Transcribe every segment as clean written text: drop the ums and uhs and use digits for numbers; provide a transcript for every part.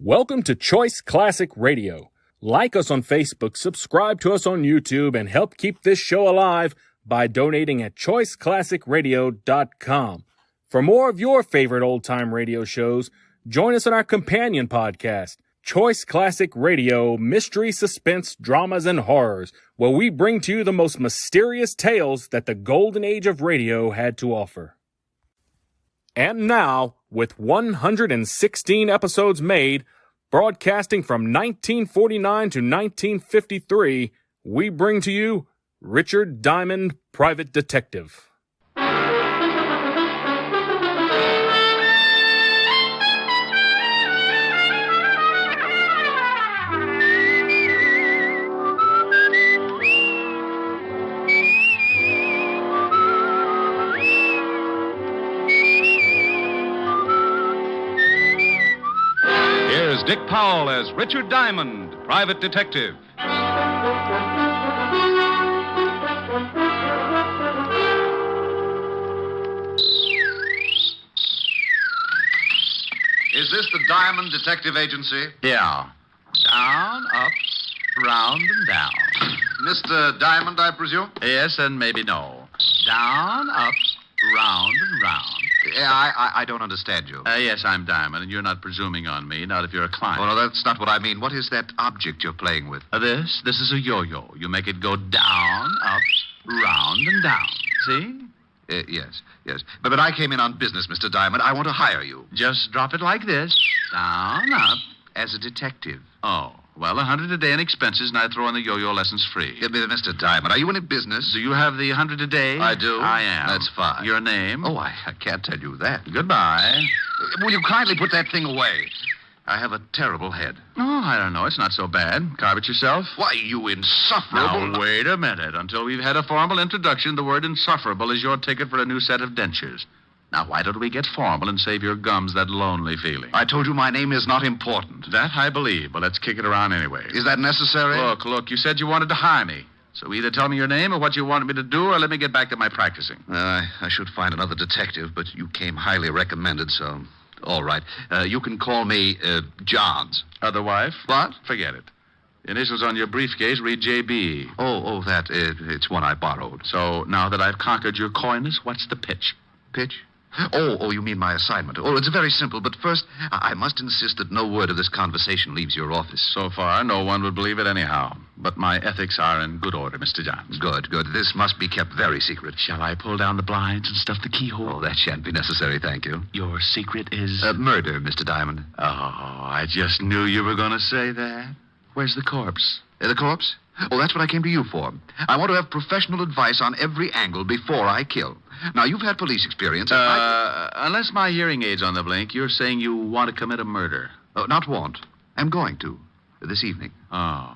Welcome to Choice Classic Radio. Like us on Facebook, subscribe to us on YouTube, and help keep this show alive by donating at choiceclassicradio.com. For more of your favorite old-time radio shows, join us on our companion podcast, Choice Classic Radio, Mystery, Suspense, Dramas, and Horrors, where we bring to you the most mysterious tales that the golden age of radio had to offer. And now, with 116 episodes made, broadcasting from 1949 to 1953, we bring to you Richard Diamond, Private Detective. Dick Powell as Richard Diamond, Private Detective. Is this the Diamond Detective Agency? Yeah. Down, up, round, and down. Mr. Diamond, I presume? Yes, and maybe no. Down, up, round, and round. I don't understand you. Yes, I'm Diamond, and you're not presuming on me, not if you're a client. Oh, no, that's not what I mean. What is that object you're playing with? This is a yo-yo. You make it go down, up, round, and down. See? Yes. But I came in on business, Mr. Diamond. I want to hire you. Just drop it like this. Down, up. As a detective. Oh, well, $100 a day in expenses, and I throw in the yo-yo lessons free. Mr. Diamond, are you in business? Do you have the $100 a day? I do. I am. That's fine. Your name? Oh, I can't tell you that. Goodbye. Will you kindly put that thing away? I have a terrible head. Oh, I don't know. It's not so bad. Carve it yourself. Why, you insufferable... Now, wait a minute. Until we've had a formal introduction, the word insufferable is your ticket for a new set of dentures. Now, why don't we get formal and save your gums that lonely feeling? I told you my name is not important. That I believe, but let's kick it around anyway. Is that necessary? Look, you said you wanted to hire me. So either tell me your name or what you wanted me to do, or let me get back to my practicing. I should find another detective, but you came highly recommended, so... All right. You can call me, Johns. Other wife? What? Forget it. The initials on your briefcase read J.B. Oh, it's one I borrowed. So now that I've conquered your coyness, what's the pitch? Pitch? Oh, you mean my assignment. Oh, it's very simple, but first, I must insist that no word of this conversation leaves your office. So far, no one would believe it anyhow. But my ethics are in good order, Mr. Johns. Good. This must be kept very secret. Shall I pull down the blinds and stuff the keyhole? Oh, that shan't be necessary, thank you. Your secret is... murder, Mr. Diamond. Oh, I just knew you were going to say that. Where's the corpse? The corpse? Oh, that's what I came to you for. I want to have professional advice on every angle before I kill. Now, you've had police experience. Unless my hearing aid's on the blink, you're saying you want to commit a murder. Not want. I'm going to. This evening. Oh.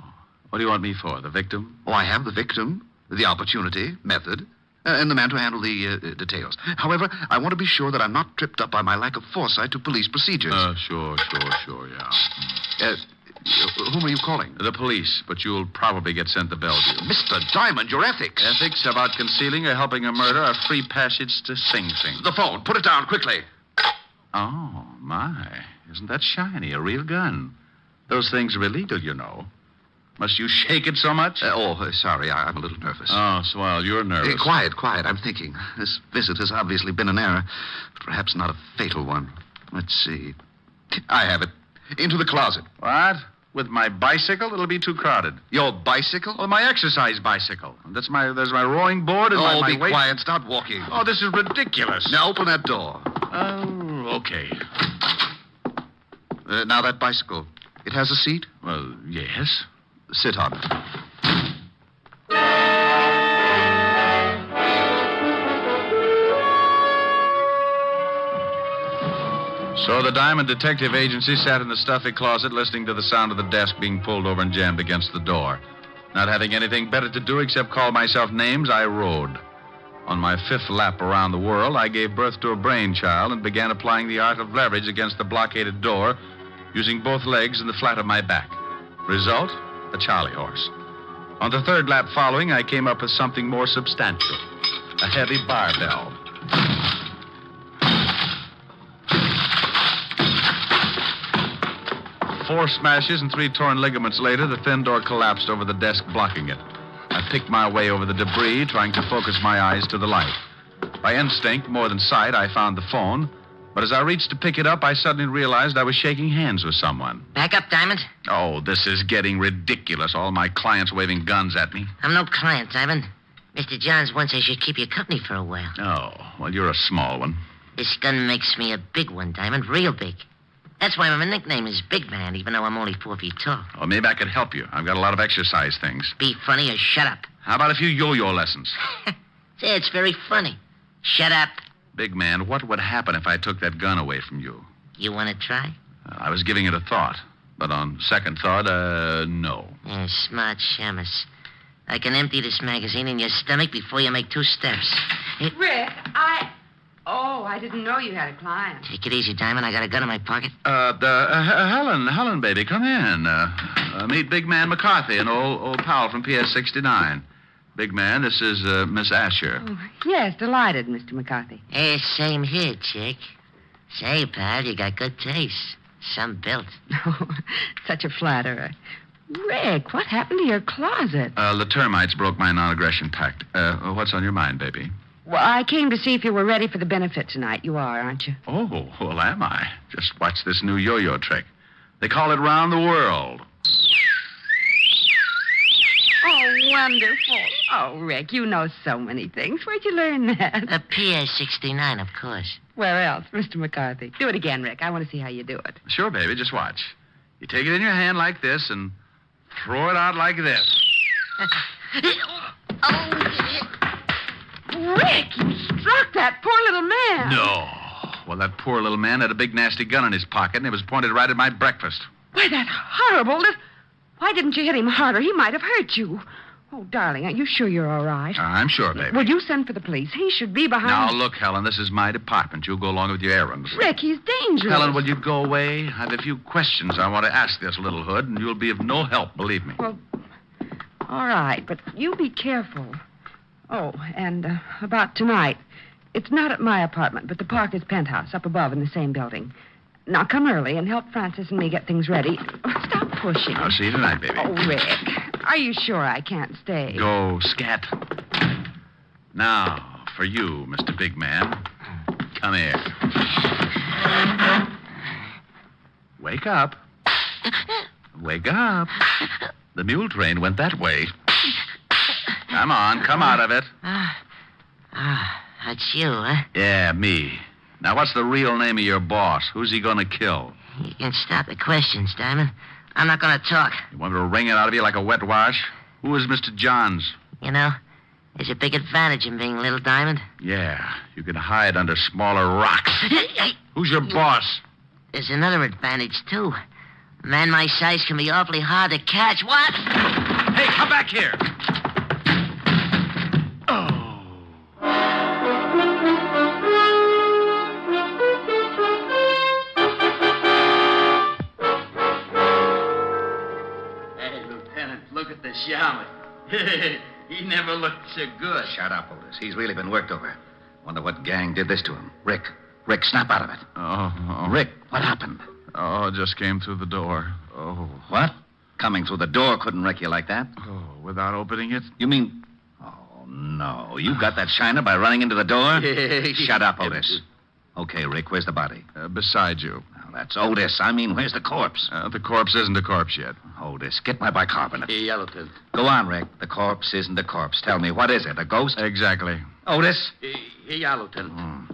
What do you want me for? The victim? Oh, I have the victim, the opportunity, method, and the man to handle the details. However, I want to be sure that I'm not tripped up by my lack of foresight to police procedures. Sure, yeah. Whom are you calling? The police, but you'll probably get sent to Bellevue. Mr. Diamond, your ethics. Ethics about concealing or helping a murder are free passage to Sing Sing. The phone. Put it down, quickly. Oh, my. Isn't that shiny? A real gun. Those things are illegal, you know. Must you shake it so much? Sorry. I'm a little nervous. Oh, swell. You're nervous. Quiet. I'm thinking. This visit has obviously been an error, but perhaps not a fatal one. Let's see. I have it. Into the closet. What? With my bicycle? It'll be too crowded. Your bicycle? Well, my exercise bicycle. There's my rowing board and my be quiet. Start walking. Oh, this is ridiculous. Now open that door. Oh, okay. Now that bicycle. It has a seat? Well, yes. Sit on it. So the Diamond Detective Agency sat in the stuffy closet listening to the sound of the desk being pulled over and jammed against the door. Not having anything better to do except call myself names, I rode. On my fifth lap around the world, I gave birth to a brainchild and began applying the art of leverage against the blockaded door, using both legs and the flat of my back. Result? A Charlie horse. On the third lap following, I came up with something more substantial. A heavy barbell. 4 smashes and 3 torn ligaments later, the thin door collapsed over the desk, blocking it. I picked my way over the debris, trying to focus my eyes to the light. By instinct, more than sight, I found the phone. But as I reached to pick it up, I suddenly realized I was shaking hands with someone. Back up, Diamond. Oh, this is getting ridiculous. All my clients waving guns at me. I'm no client, Diamond. Mr. Johns wants I should keep you company for a while. Oh, well, you're a small one. This gun makes me a big one, Diamond. Real big. That's why my nickname is Big Man, even though I'm only 4 feet tall. Well, maybe I could help you. I've got a lot of exercise things. Be funny or shut up. How about a few yo-yo lessons? Say, it's very funny. Shut up. Big man, what would happen if I took that gun away from you? You want to try? I was giving it a thought. But on second thought, no. Yeah, smart shamus. I can empty this magazine in your stomach before you make 2 steps. Rick, I didn't know you had a client. Take it easy, Diamond. I got a gun in my pocket. Helen, baby, come in. Meet Big Man McCarthy, an old pal from PS 69. Big man, this is Miss Asher. Oh, yes, delighted, Mr. McCarthy. Hey, same here, chick. Say, pal, you got good taste. Some built. Oh, such a flatterer. Rick, what happened to your closet? The termites broke my non-aggression pact. What's on your mind, baby? Well, I came to see if you were ready for the benefit tonight. You are, aren't you? Oh, well, am I? Just watch this new yo-yo trick. They call it round the world. Oh, wonderful. Oh, Rick, you know so many things. Where'd you learn that? A PS-69, of course. Where else, Mr. McCarthy? Do it again, Rick. I want to see how you do it. Sure, baby, just watch. You take it in your hand like this and throw it out like this. Rick, you struck that poor little man. No. Well, that poor little man had a big, nasty gun in his pocket, and it was pointed right at my breakfast. Why, that's horrible. Why didn't you hit him harder? He might have hurt you. Oh, darling, are you sure you're all right? I'm sure, baby. Would you send for the police? He should be behind... Now, look, Helen, this is my department. You go along with your errands. Rick, he's dangerous. Helen, will you go away? I have a few questions I want to ask this little hood, and you'll be of no help, believe me. Well, all right, but you be careful. Oh, and about tonight. It's not at my apartment, but the Parker's penthouse up above in the same building. Now, come early and help Francis and me get things ready. Oh, stop pushing. I'll see you tonight, baby. Oh, Rick, are you sure I can't stay? Go, scat. Now, for you, Mr. Big Man. Come here. Wake up. Wake up. The mule train went that way. Come on, come out of it. That's you, huh? Yeah, me. Now, what's the real name of your boss? Who's he going to kill? You can stop the questions, Diamond. I'm not going to talk. You want me to wring it out of you like a wet wash? Who is Mr. Johns? You know, there's a big advantage in being Little Diamond. Yeah, you can hide under smaller rocks. Who's your boss? There's another advantage, too. A man my size can be awfully hard to catch. What? Hey, come back here. Shaman. He never looked so good. Shut up, Otis. He's really been worked over. Wonder what gang did this to him. Rick, snap out of it. Oh. Rick, what happened? Oh, it just came through the door. Oh. What? Coming through the door couldn't wreck you like that? Oh, without opening it? You mean... Oh, no. You got that shiner by running into the door? Shut up, Otis. Okay, Rick, where's the body? Beside you. Now, that's Otis. I mean, where's the corpse? The corpse isn't a corpse yet. Otis, get my bicarbonate. Hey, Yellowton. Go on, Rick. The corpse isn't a corpse. Tell me, what is it, a ghost? Exactly. Otis? Hey, Yellowton.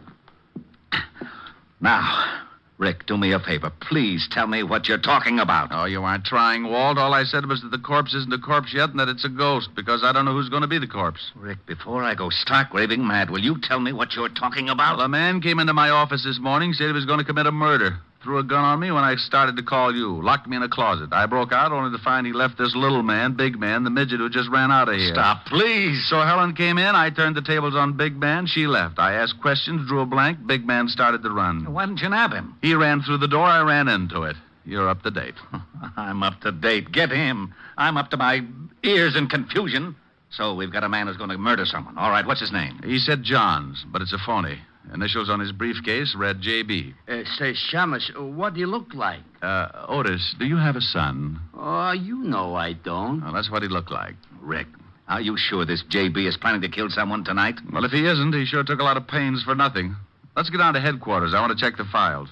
Now, Rick, do me a favor. Please tell me what you're talking about. Oh, you aren't trying, Walt. All I said was that the corpse isn't a corpse yet and that it's a ghost, because I don't know who's going to be the corpse. Rick, before I go stark raving mad, will you tell me what you're talking about? Well, a man came into my office this morning, said he was going to commit a murder. Threw a gun on me when I started to call you. Locked me in a closet. I broke out only to find he left this little man, Big Man, the midget who just ran out of here. Stop, please. So Helen came in. I turned the tables on Big Man. She left. I asked questions, drew a blank. Big Man started to run. Why didn't you nab him? He ran through the door. I ran into it. You're up to date. I'm up to date. Get him. I'm up to my ears in confusion. So we've got a man who's going to murder someone. All right, what's his name? He said Johns, but it's a phony. Initials on his briefcase read J.B. Say, Shamash, what do you look like? Otis, do you have a son? Oh, you know I don't. Well, that's what he looked like. Rick, are you sure this J.B. is planning to kill someone tonight? Well, if he isn't, he sure took a lot of pains for nothing. Let's get down to headquarters. I want to check the files.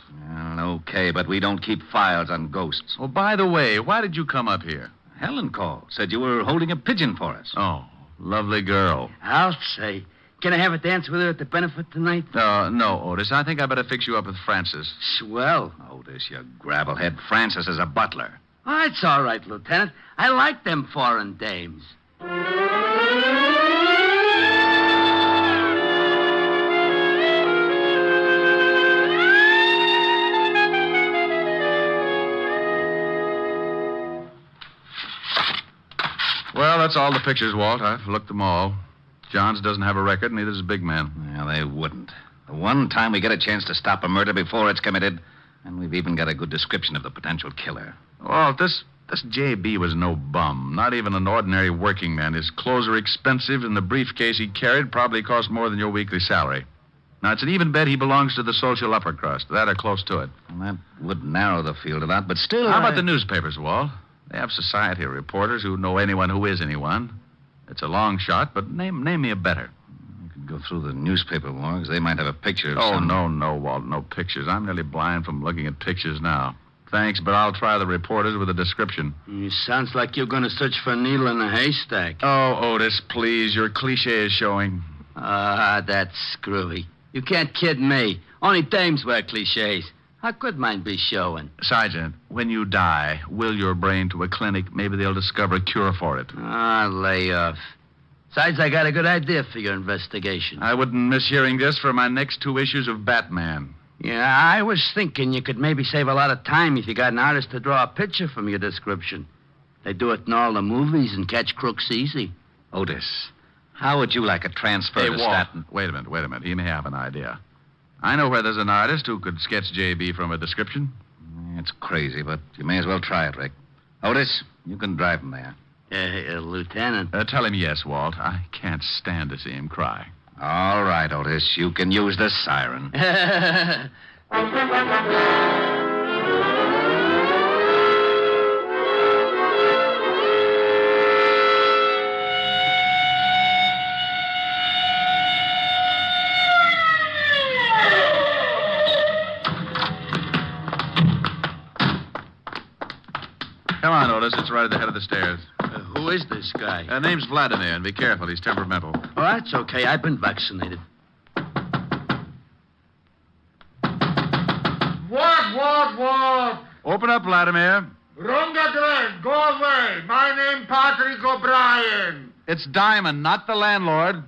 Okay, but we don't keep files on ghosts. Oh, by the way, why did you come up here? Helen called. Said you were holding a pigeon for us. Oh, lovely girl. I'll say. Can I have a dance with her at the benefit tonight? No, Otis. I think I better fix you up with Francis. Swell. Otis, you gravelhead. Francis is a butler. Oh, it's all right, Lieutenant. I like them foreign dames. Well, that's all the pictures, Walt. I've looked them all. Johns doesn't have a record, neither does Big Man. Well, they wouldn't. The one time we get a chance to stop a murder before it's committed, and we've even got a good description of the potential killer. Walt, this J.B. was no bum. Not even an ordinary working man. His clothes are expensive, and the briefcase he carried probably cost more than your weekly salary. Now, it's an even bet he belongs to the social upper crust. That or close to it. Well, that would narrow the field a lot, but still... How about the newspapers, Walt? They have society reporters who know anyone who is anyone. It's a long shot, but name me a better. You could go through the newspaper logs. They might have a picture of Oh, some... no, Walt, no pictures. I'm nearly blind from looking at pictures now. Thanks, but I'll try the reporters with a description. It sounds like you're going to search for a needle in a haystack. Oh, Otis, please. Your cliche is showing. Ah, that's screwy. You can't kid me. Only dames wear cliches. How could mine be showing? Sergeant, when you die, will your brain to a clinic. Maybe they'll discover a cure for it. Ah, lay off. Besides, I got a good idea for your investigation. I wouldn't miss hearing this for my next 2 issues of Batman. Yeah, I was thinking you could maybe save a lot of time if you got an artist to draw a picture from your description. They do it in all the movies and catch crooks easy. Otis, how would you like a transfer Hey, to Walt, Staten? wait a minute. He may have an idea. I know where there's an artist who could sketch J.B. from a description. It's crazy, but you may as well try it, Rick. Otis, you can drive him there. Lieutenant. Tell him yes, Walt. I can't stand to see him cry. All right, Otis, you can use the siren. Come on, Otis. It's right at the head of the stairs. Who is this guy? Name's Vladimir, and be careful. He's temperamental. Oh, that's okay. I've been vaccinated. What? Open up, Vladimir. Wrong address. Go away. My name Patrick O'Brien. It's Diamond, not the landlord.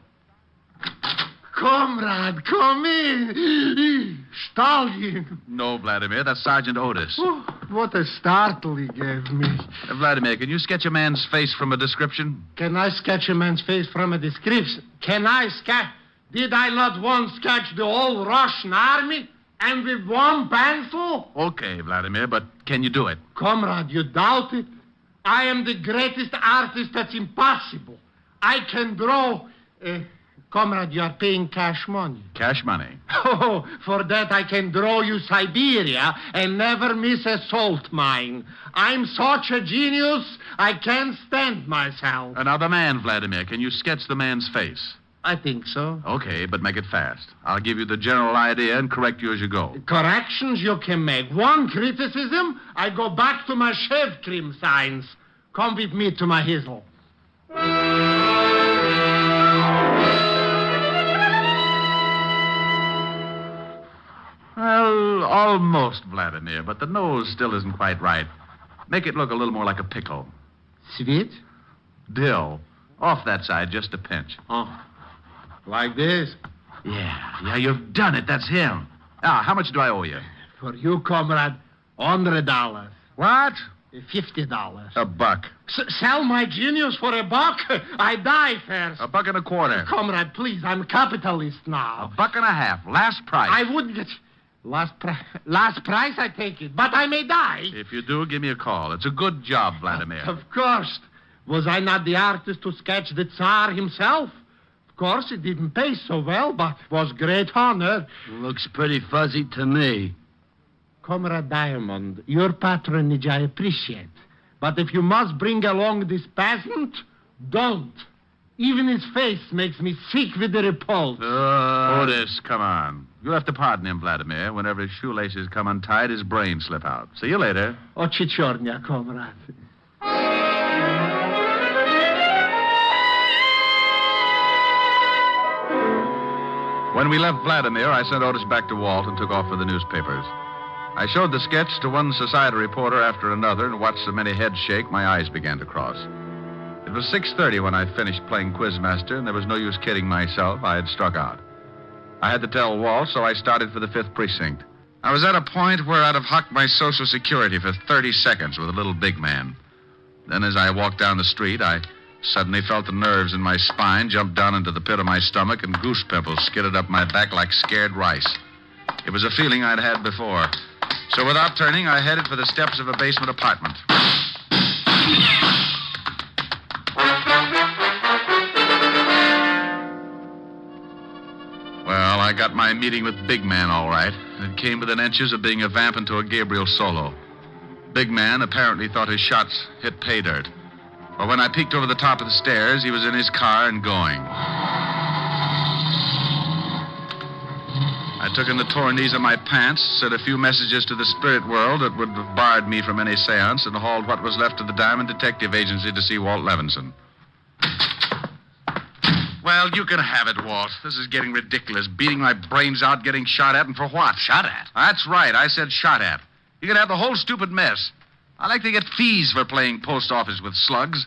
Comrade, come in. Stallion. No, Vladimir. That's Sergeant Otis. Oh, what a startle he gave me. Vladimir, can you sketch a man's face from a description? Can I sketch a man's face from a description? Can I sketch? Did I not once sketch the whole Russian army? And with one pencil? Okay, Vladimir, but can you do it? Comrade, you doubt it? I am the greatest artist that's impossible. I can draw... Comrade, you are paying cash money. Cash money. Oh, for that I can draw you Siberia and never miss a salt mine. I'm such a genius, I can't stand myself. Another man, Vladimir. Can you sketch the man's face? I think so. Okay, but make it fast. I'll give you the general idea and correct you as you go. Corrections you can make. One criticism, I go back to my shave cream signs. Come with me to my hizzle. Well, almost, Vladimir, but the nose still isn't quite right. Make it look a little more like a pickle. Sweet? Dill. Off that side, just a pinch. Oh, like this? Yeah, you've done it. That's him. Now, how much do I owe you? For you, comrade, $100. What? $50. A buck. Sell my genius for $1? I die first. $1.25. Comrade, please, I'm a capitalist now. $1.50. Last price. I wouldn't get... Last price, I take it. But I may die. If you do, give me a call. It's a good job, Vladimir. Of course. Was I not the artist to sketch the Tsar himself? Of course, it didn't pay so well, but was great honor. Looks pretty fuzzy to me. Comrade Diamond, your patronage I appreciate. But if you must bring along this peasant, don't. Even his face makes me sick with the repulse. Otis, come on. You'll have to pardon him, Vladimir. Whenever his shoelaces come untied, his brains slip out. See you later. Ochichornia, comrade. When we left Vladimir, I sent Otis back to Walt and took off for the newspapers. I showed the sketch to one society reporter after another and watched so many heads shake, my eyes began to cross. It was 6:30 when I finished playing Quizmaster, and there was no use kidding myself. I had struck out. I had to tell Walt, so I started for the 5th Precinct. I was at a point where I'd have hucked my Social Security for 30 seconds with a little big man. Then as I walked down the street, I suddenly felt the nerves in my spine jump down into the pit of my stomach, and goose pimples skidded up my back like scared rice. It was a feeling I'd had before. So without turning, I headed for the steps of a basement apartment. Well, I got my meeting with Big Man all right. It came within inches of being a vamp into a Gabriel solo. Big Man apparently thought his shots hit pay dirt. But when I peeked over the top of the stairs, he was in his car and going. I took in the torn knees of my pants, sent a few messages to the spirit world that would have barred me from any seance, and hauled what was left of the Diamond Detective Agency to see Walt Levinson. Well, you can have it, Walt. This is getting ridiculous. Beating my brains out, getting shot at, and for what? Shot at? That's right. I said shot at. You can have the whole stupid mess. I like to get fees for playing post office with slugs.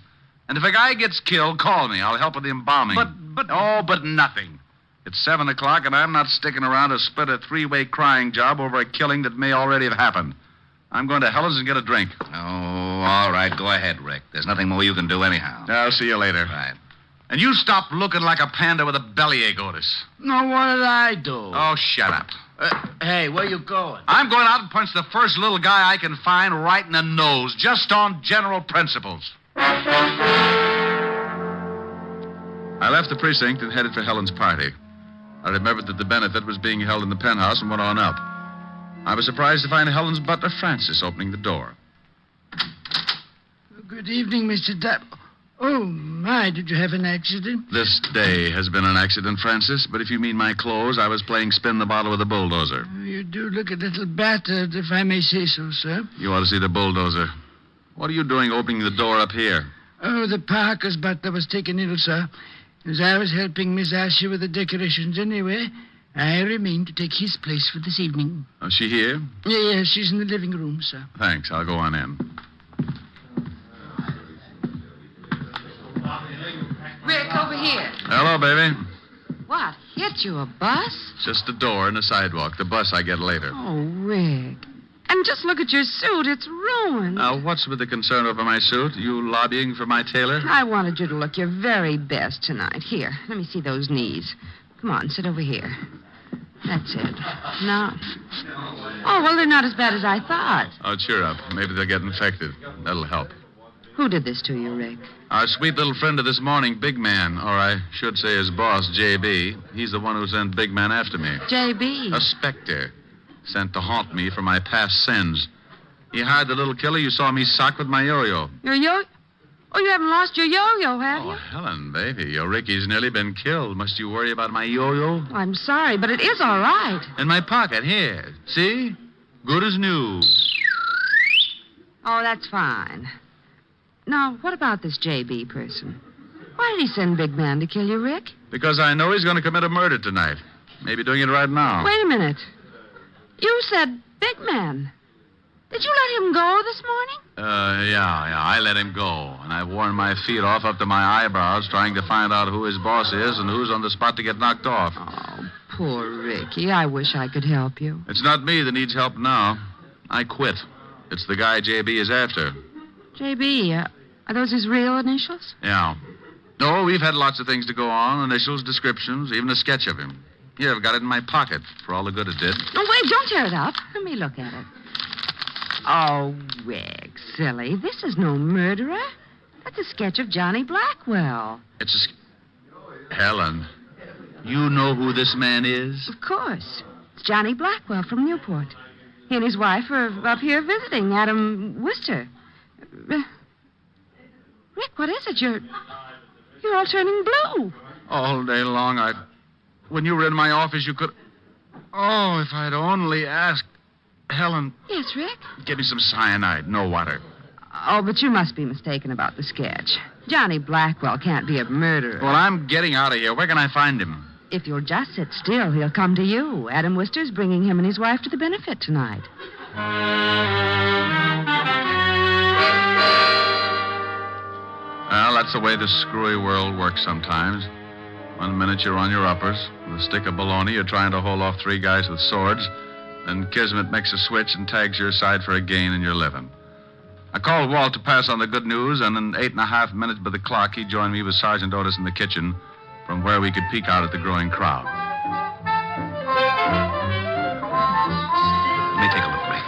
And if a guy gets killed, call me. I'll help with the embalming. But nothing. It's 7 o'clock, and I'm not sticking around to split a 3-way crying job over a killing that may already have happened. I'm going to Helen's and get a drink. Oh, all right. Go ahead, Rick. There's nothing more you can do anyhow. I'll see you later. Right. And you stop looking like a panda with a bellyache, Otis. No, what did I do? Oh, shut up. Hey, where you going? I'm going out and punch the first little guy I can find right in the nose, just on general principles. I left the precinct and headed for Helen's party. I remembered that the benefit was being held in the penthouse and went on up. I was surprised to find Helen's butler, Francis, opening the door. Good evening, Mr. Oh, my, did you have an accident? This day has been an accident, Francis, but if you mean my clothes, I was playing spin the bottle with a bulldozer. You do look a little battered, if I may say so, sir. You ought to see the bulldozer. What are you doing opening the door up here? Oh, the Parker's butler was taken ill, sir. As I was helping Miss Asher with the decorations anyway, I remained to take his place for this evening. Is she here? Yes, she's in the living room, sir. Thanks. I'll go on in. Rick, over here. Hello, baby. What? Hit you a bus? Just the door and the sidewalk. The bus I get later. Oh, Rick. And just look at your suit. It's ruined. Now, what's with the concern over my suit? You lobbying for my tailor? I wanted you to look your very best tonight. Here, let me see those knees. Come on, sit over here. That's it. Now. Oh, well, they're not as bad as I thought. Oh, cheer up. Maybe they'll get infected. That'll help. Who did this to you, Rick? Our sweet little friend of this morning, Big Man, or I should say his boss, J.B. He's the one who sent Big Man after me. J.B.? A specter. Sent to haunt me for my past sins. He hired the little killer you saw me sock with my yo-yo. Your yo? Oh, you haven't lost your yo-yo, have you? Oh, Helen, baby, your Ricky's nearly been killed. Must you worry about my yo-yo? Oh, I'm sorry, but it is all right. In my pocket, here. See? Good as new. Oh, that's fine. Now, what about this J.B. person? Why did he send Big Man to kill you, Rick? Because I know he's going to commit a murder tonight. Maybe doing it right now. Wait a minute. You said Big Man. Did you let him go this morning? Yeah. I let him go. And I've worn my feet off up to my eyebrows trying to find out who his boss is and who's on the spot to get knocked off. Oh, poor Ricky. I wish I could help you. It's not me that needs help now. I quit. It's the guy J.B. is after. J.B., are those his real initials? Yeah. No, we've had lots of things to go on. Initials, descriptions, even a sketch of him. Here, I've got it in my pocket for all the good it did. No, wait, don't tear it up. Let me look at it. Oh, Rick, silly. This is no murderer. That's a sketch of Johnny Blackwell. It's a... Helen, You know who this man is? Of course. It's Johnny Blackwell from Newport. He and his wife are up here visiting Adam Wister. Rick, what is it? You're all turning blue. All day long, when you were in my office, you could... Oh, if I'd only asked Helen... Yes, Rick? Get me some cyanide, no water. Oh, but you must be mistaken about the sketch. Johnny Blackwell can't be a murderer. Well, I'm getting out of here. Where can I find him? If you'll just sit still, he'll come to you. Adam Wister's bringing him and his wife to the benefit tonight. Well, that's the way this screwy world works sometimes. 1 minute you're on your uppers. With a stick of bologna, you're trying to hold off 3 guys with swords. Then Kismet makes a switch and tags your side for a gain and you're living. I called Walt to pass on the good news, and in 8.5 minutes by the clock, he joined me with Sergeant Otis in the kitchen, from where we could peek out at the growing crowd. Let me take a look, Rick.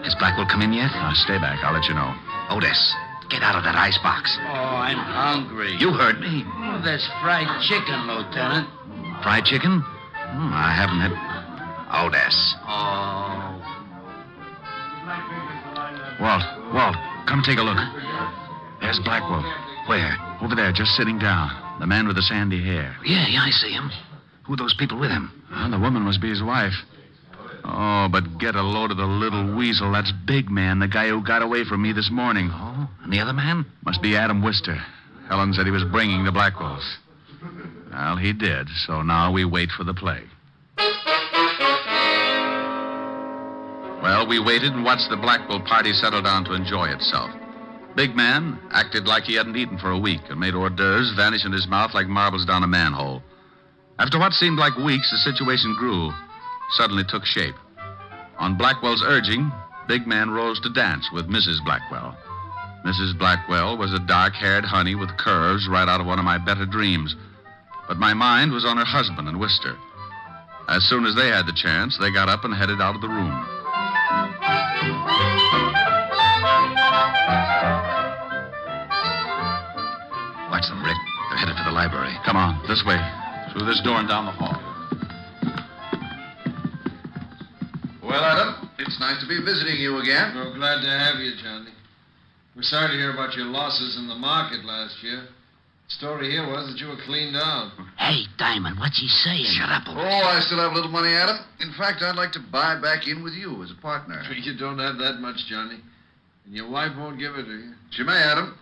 Has Blackwell come in yet? Stay back. I'll let you know. Otis, get out of that icebox. Oh, I'm hungry. You heard me. Oh, there's fried chicken, Lieutenant. Fried chicken? I haven't had... Otis. Oh. Walt, come take a look. There's Blackwell. Where? Over there, just sitting down. The man with the sandy hair. Yeah, I see him. Who are those people with him? The woman must be his wife. Oh, but get a load of the little weasel. That's Big Man, the guy who got away from me this morning. Oh, and the other man? Must be Adam Wister. Helen said he was bringing the Blackwells. Well, he did, so now we wait for the play. Well, we waited and watched the Blackwell party settle down to enjoy itself. Big Man acted like he hadn't eaten for a week and made hors d'oeuvres vanish in his mouth like marbles down a manhole. After what seemed like weeks, the situation grew, suddenly took shape. On Blackwell's urging, Big Man rose to dance with Mrs. Blackwell. Mrs. Blackwell was a dark-haired honey with curves right out of one of my better dreams. But my mind was on her husband and Wister. As soon as they had the chance, they got up and headed out of the room. Watch them, Rick. They're headed for the library. Come on, this way. Through this door and down the hall. Well, Adam, it's nice to be visiting you again. We're glad to have you, Johnny. We're sorry to hear about your losses in the market last year. The story here was that you were cleaned out. Hey, Diamond, what's he saying? Shut up, Otis. Oh, I still have a little money, Adam. In fact, I'd like to buy back in with you as a partner. You don't have that much, Johnny. And your wife won't give it to you. She may, Adam.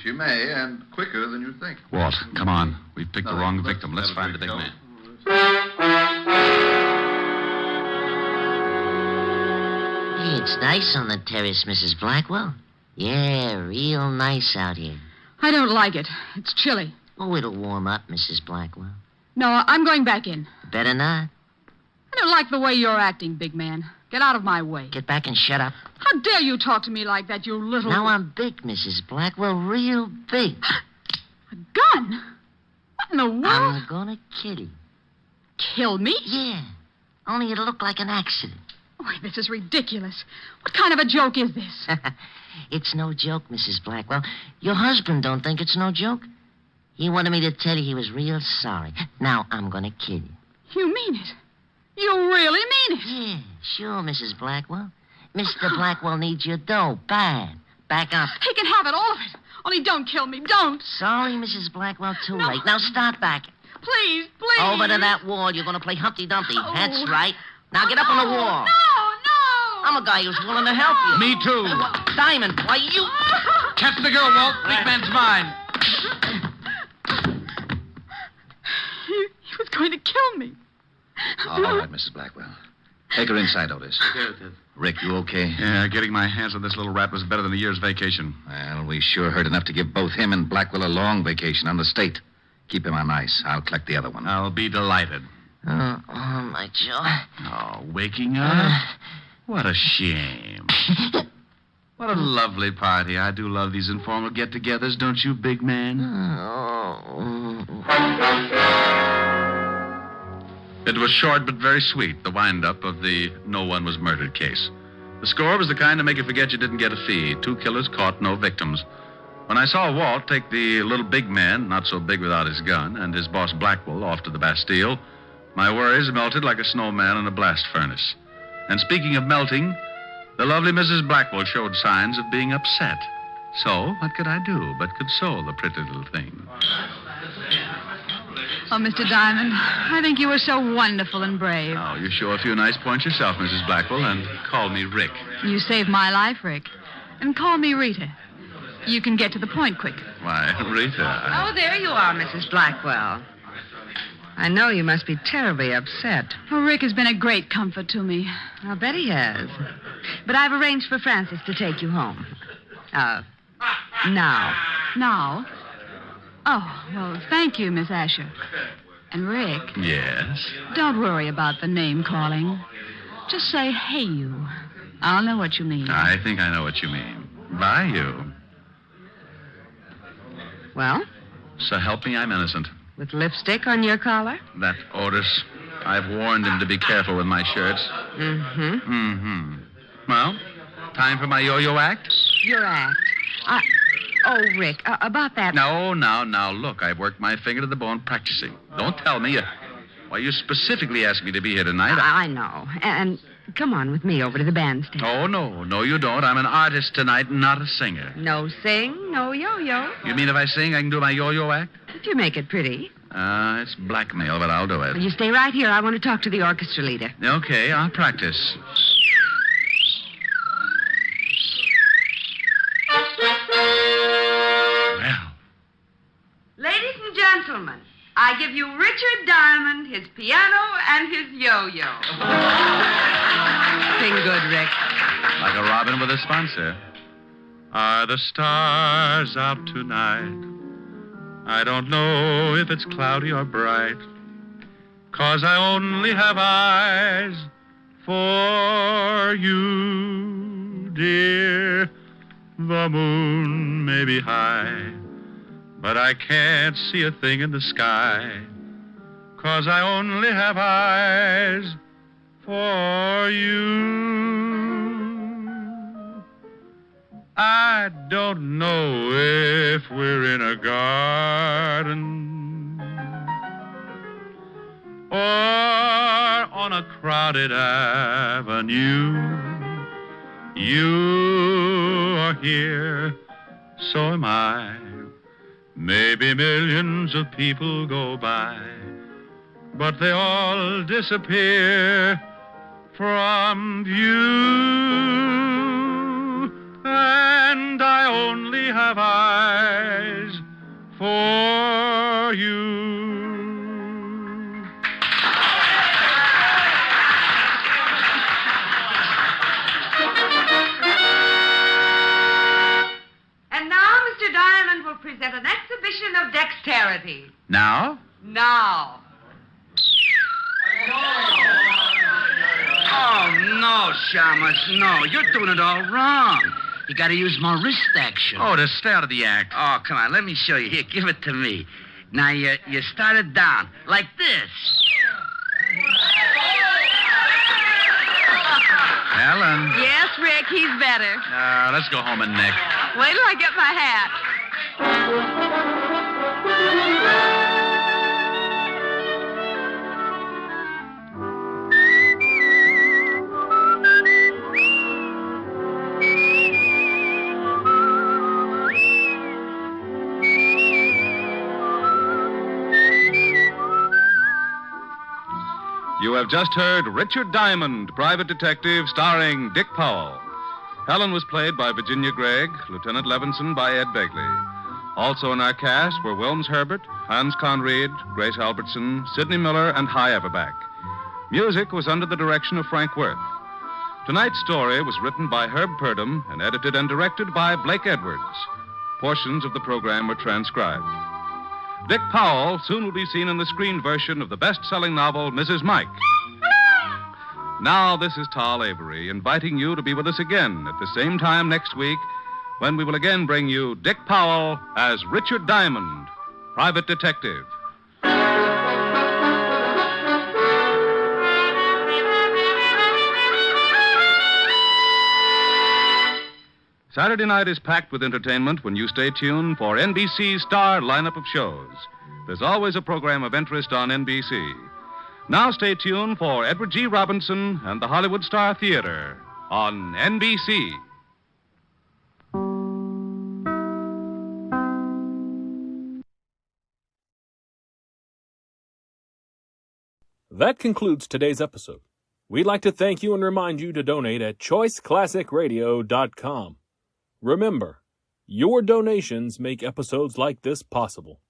She may, and quicker than you think. Walt, come on. We picked the wrong victim. Let's find the big man. Hey, it's nice on the terrace, Mrs. Blackwell. Yeah, real nice out here. I don't like it. It's chilly. Oh, it'll warm up, Mrs. Blackwell. No, I'm going back in. Better not. I don't like the way you're acting, big man. Get out of my way. Get back and shut up. How dare you talk to me like that, you little... Now I'm big, Mrs. Blackwell, real big. A gun? What in the world? I'm gonna kill you. Kill me? Yeah. Only it'll look like an accident. Oh, this is ridiculous. What kind of a joke is this? It's no joke, Mrs. Blackwell. Your husband don't think it's no joke. He wanted me to tell you he was real sorry. Now I'm gonna kill you. You mean it? You really mean it? Yeah, sure, Mrs. Blackwell. Mr. Blackwell needs your dough, bad. Back up. He can have it, all of it. Only don't kill me, don't. Sorry, Mrs. Blackwell, too late. Now start back. Please, please. Over to that wall. You're gonna play Humpty Dumpty. That's right. Now get up on the wall. No. I'm a guy who's willing to help you. Me too. Diamond, why you... Catch the girl, Walt. Big Man's mine. He was going to kill me. All right, Mrs. Blackwell. Take her inside, Otis. Rick, you okay? Yeah, getting my hands on this little rat was better than a year's vacation. Well, we sure heard enough to give both him and Blackwell a long vacation on the state. Keep him on ice. I'll collect the other one. I'll be delighted. Oh, my jaw. Oh, waking up? What a shame. What a lovely party. I do love these informal get-togethers, don't you, big man? It was short but very sweet, the wind-up of the no one was murdered case. The score was the kind to make you forget you didn't get a fee. 2 killers caught, no victims. When I saw Walt take the little big man, not so big without his gun, and his boss Blackwell off to the Bastille, my worries melted like a snowman in a blast furnace. And speaking of melting, the lovely Mrs. Blackwell showed signs of being upset. So, what could I do but console the pretty little thing? Oh, Mr. Diamond, I think you were so wonderful and brave. Oh, you show a few nice points yourself, Mrs. Blackwell, and call me Rick. You saved my life, Rick. And call me Rita. You can get to the point quick. Why, Rita. Oh, there you are, Mrs. Blackwell. I know you must be terribly upset. Oh, Rick has been a great comfort to me. I'll bet he has. But I've arranged for Francis to take you home. Now. Now? Oh, well, thank you, Miss Asher. And Rick, Yes? don't worry about the name calling. Just say, hey, you. I'll know what you mean. I think I know what you mean. By you. Well, So help me, I'm innocent. with lipstick on your collar? That Otis, I've warned him to be careful with my shirts. Mm-hmm. Mm-hmm. Well, time for my yo-yo act? Your act. Oh, Rick, about that... No, now, look, I've worked my finger to the bone practicing. Don't tell me. Why, you specifically asked me to be here tonight. I know. And come on with me over to the bandstand. Oh, no, you don't. I'm an artist tonight, not a singer. No sing, no yo-yo. You mean if I sing, I can do my yo-yo act? If you make it pretty. It's blackmail, but I'll do it. Well, you stay right here. I want to talk to the orchestra leader. Okay, I'll practice. Well, Ladies and gentlemen, I give you Richard Diamond, his piano, and his yo-yo. Sing good, Rick. like a robin with a sponsor. Are the stars out tonight? I don't know if it's cloudy or bright, 'cause I only have eyes for you, dear. The moon may be high, but I can't see a thing in the sky, 'cause I only have eyes for you. I don't know if we're in a garden or on a crowded avenue. You are here, so am I. Maybe millions of people go by, but they all disappear from view. And I only have eyes for you. And now Mr. Diamond will present an exhibition of dexterity. Now? Now. Oh, no, Shamus, no. You're doing it all wrong. You got to use more wrist action. Oh, to stay out of the act. Oh, come on. Let me show you. Here, give it to me. Now, you start it down, like this. Ellen. Yes, Rick, he's better. Let's go home and Nick. Wait till I get my hat. You have just heard Richard Diamond, Private Detective, starring Dick Powell. Helen was played by Virginia Gregg, Lieutenant Levinson by Ed Begley. Also in our cast were Wilms Herbert, Hans Conried, Grace Albertson, Sidney Miller, and Hy Everback. Music was under the direction of Frank Worth. Tonight's story was written by Herb Purdom and edited and directed by Blake Edwards. Portions of the program were transcribed. Dick Powell soon will be seen in the screen version of the best-selling novel, Mrs. Mike. Now, this is Tal Avery, inviting you to be with us again at the same time next week, when we will again bring you Dick Powell as Richard Diamond, Private Detective. Saturday night is packed with entertainment when you stay tuned for NBC's star lineup of shows. There's always a program of interest on NBC. Now stay tuned for Edward G. Robinson and the Hollywood Star Theater on NBC. That concludes today's episode. We'd like to thank you and remind you to donate at choiceclassicradio.com. Remember, your donations make episodes like this possible.